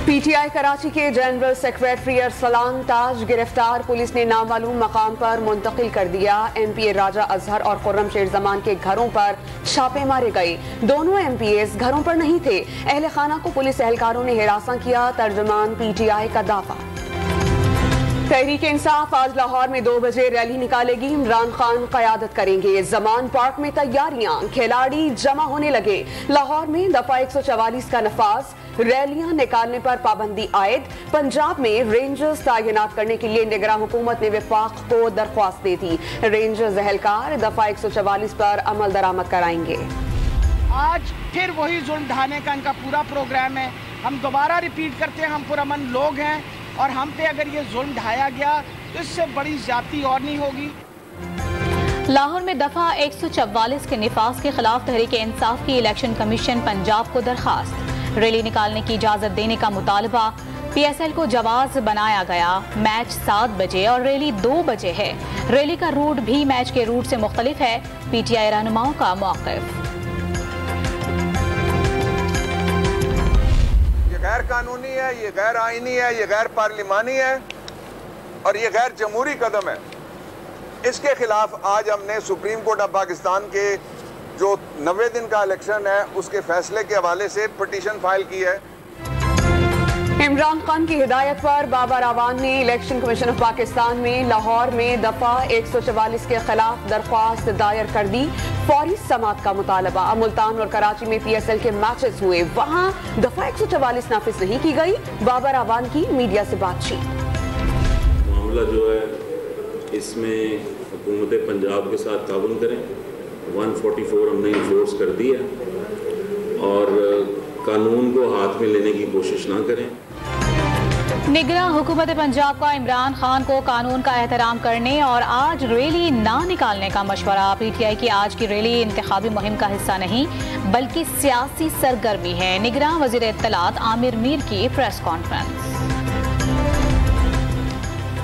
PTI Karachi के general secretary Arsalan ताज गिरफ्तार, police ने नामालूम मकाम पर मुंतकिल कर दिया। एमपीए राजा अजहर और खुर्रम शेर जमान के घरों पर छापे मारे गए। दोनों एमपीएस घरों पर नहीं थे। अहले खाना को पुलिस एहलकारों ने हिरासा किया। तर्जुमान पीटीआई का दावा। तहरीक इंसाफ आज लाहौर में 2 बजे रैली निकालेगी। इमरान खान क़यादत करेंगे। जमान पार्क में तैयारियां, खिलाड़ी जमा होने लगे। लाहौर में दफा 144 का नफाज, रैलियां निकालने पर पाबंदी आयद। पंजाब में रेंजर्स तैनात करने के लिए निगरान हुकूमत ने विफाक को दरख्वास्त दे दी। रेंजर्स एहलकार दफा 144 पर अमल दरामद कराएंगे। आज फिर वही जुल्म ढाने का इनका पूरा प्रोग्राम है। हम दोबारा रिपीट करते हैं, हम पुरअमन लोग हैं और हम पे अगर ये जुल्म ढाया गया तो इससे बड़ी ज्यादती और नहीं होगी। लाहौर में दफा 144 के निफाज के खिलाफ तहरीक इंसाफ की इलेक्शन कमीशन पंजाब को दरखास्त। रैली निकालने की इजाजत देने का मुतालबा। पीएसएल को जवाज बनाया गया। मैच 7 बजे और रैली 2 बजे है। रैली का रूट भी मैच के रूट से मुख्तलिफ है। पीटीआई रहनुमाओं का मौक़िफ़। ये गैर कानूनी है, ये गैर आईनी है, ये गैर पार्लिमानी है और ये गैर जमहूरी कदम है। इसके खिलाफ आज हमने सुप्रीम कोर्ट ऑफ पाकिस्तान के जो 90 दिन का इलेक्शन है उसके फैसले के हवाले से पिटीशन फाइल की है। इमरान खान की हिदायत पर बाबर आवान ने इलेक्शन कमीशन ऑफ पाकिस्तान में लाहौर में दफा 144 के खिलाफ दरख्वास्त दायर कर दी। फौरी समाअत का मुतालबा। मुल्तान और कराची में पीएसएल के मैचेस हुए, वहां दफा 144 नाफिज नहीं की गई। बाबर आवान की मीडिया से बातचीत। मामला जो है इसमें हुकूमत पंजाब के साथ ताउन करें। 144 हमने इन्फोर्स कर दिया और कानून को हाथ में लेने की कोशिश ना करें। निगरान हुकूमत पंजाब का इमरान खान को कानून का एहतराम करने और आज रैली ना निकालने का मशवरा। पीटीआई की आज की रैली इंतखाबी मुहिम का हिस्सा नहीं बल्कि सियासी सरगर्मी है। निगरान वजीर इत्तलात आमिर मीर की प्रेस कॉन्फ्रेंस।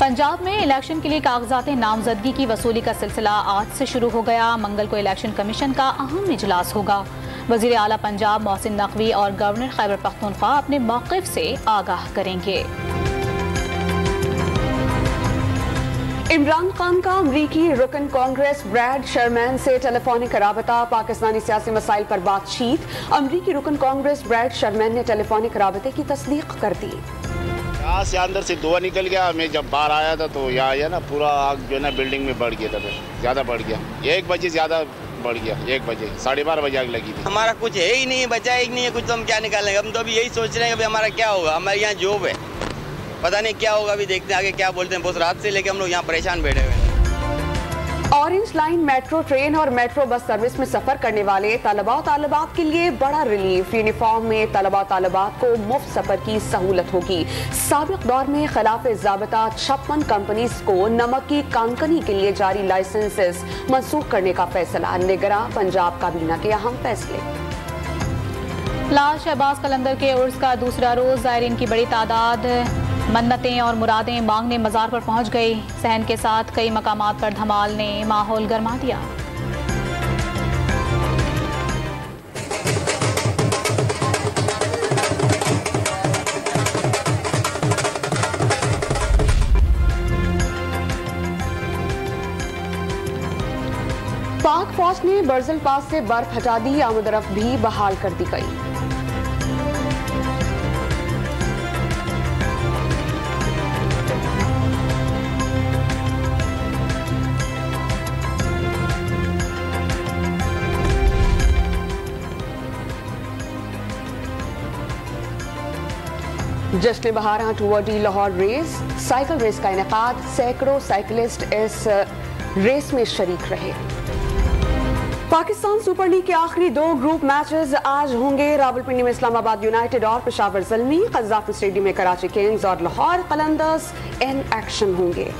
पंजाब में इलेक्शन के लिए कागजात नामजदगी की वसूली का सिलसिला आज से शुरू हो गया। मंगल को इलेक्शन कमीशन का अहम इजलास होगा। वजीर आला पंजाब मोहसिन नकवी और गवर्नर खैबर पख्तूनख्वा अपने मौक़िफ़ से आगाह करेंगे। इमरान खान का अमरीकी रुकन कांग्रेस ब्रैड शर्मैन से टेलीफोनिक राबता। पाकिस्तानी सियासी मसाइल पर बातचीत। अमरीकी रुकन कांग्रेस ब्रैड शर्मैन ने टेलीफोनिक राबते की तस्दीक कर दी। यहाँ से अंदर से धुआं निकल गया। मैं जब बाहर आया था तो यहाँ आया ना पूरा आग जो है ना बिल्डिंग में बढ़ गया था, ज़्यादा बढ़ गया। 1 बजे ज़्यादा बढ़ गया। 1 बजे 12:30 बजे आग लगी थी। हमारा कुछ है ही नहीं, बचा ही नहीं है कुछ, तो हम क्या निकालेंगे। हम तो अभी यही सोच रहे हैं कि हमारा क्या होगा। हमारे यहाँ जॉब है, पता नहीं क्या होगा, अभी देखते हैं आगे क्या बोलते हैं। बहुत रात से लेके हम लोग यहाँ परेशान बैठे हुए हैं। ऑरेंज लाइन मेट्रो ट्रेन और मेट्रो बस सर्विस में सफर करने वाले तलबा और तालिबात के लिए बड़ा रिलीफ। यूनिफॉर्म में तलबा और तालिबात को मुफ्त सफर की सहूलत होगी। साबिक दौर में खिलाफ ज़ाबिता 56 कंपनीज को नमक की कानकनी के लिए जारी लाइसेंसेस मनसूख करने का फैसला। निगरां पंजाब काबीना के अहम फैसले। लाल शहबाज कलंदर के उर्स का दूसरा रोज ज़ायरीन की बड़ी तादाद मन्नतें और मुरादें मांगने मज़ार पर पहुंच गई। सहन के साथ कई मकामात पर धमाल ने माहौल गर्मा दिया। पाक फौज ने बर्जल पास से बर्फ हटा दी। आमदरफ्त भी बहाल कर दी गई। जश्न बहारां टूवर्डी लाहौर रेस, साइकिल रेस का इनेकाद। सैकड़ों साइकिलिस्ट इस रेस में शरीक रहे। पाकिस्तान सुपर लीग के आखिरी 2 ग्रुप मैचेस आज होंगे। रावलपिंडी में इस्लामाबाद यूनाइटेड और पेशावर ज़ल्मी, कज़ाफ़ी स्टेडियम में कराची किंग्स और लाहौर कलंदर्स इन एक्शन होंगे।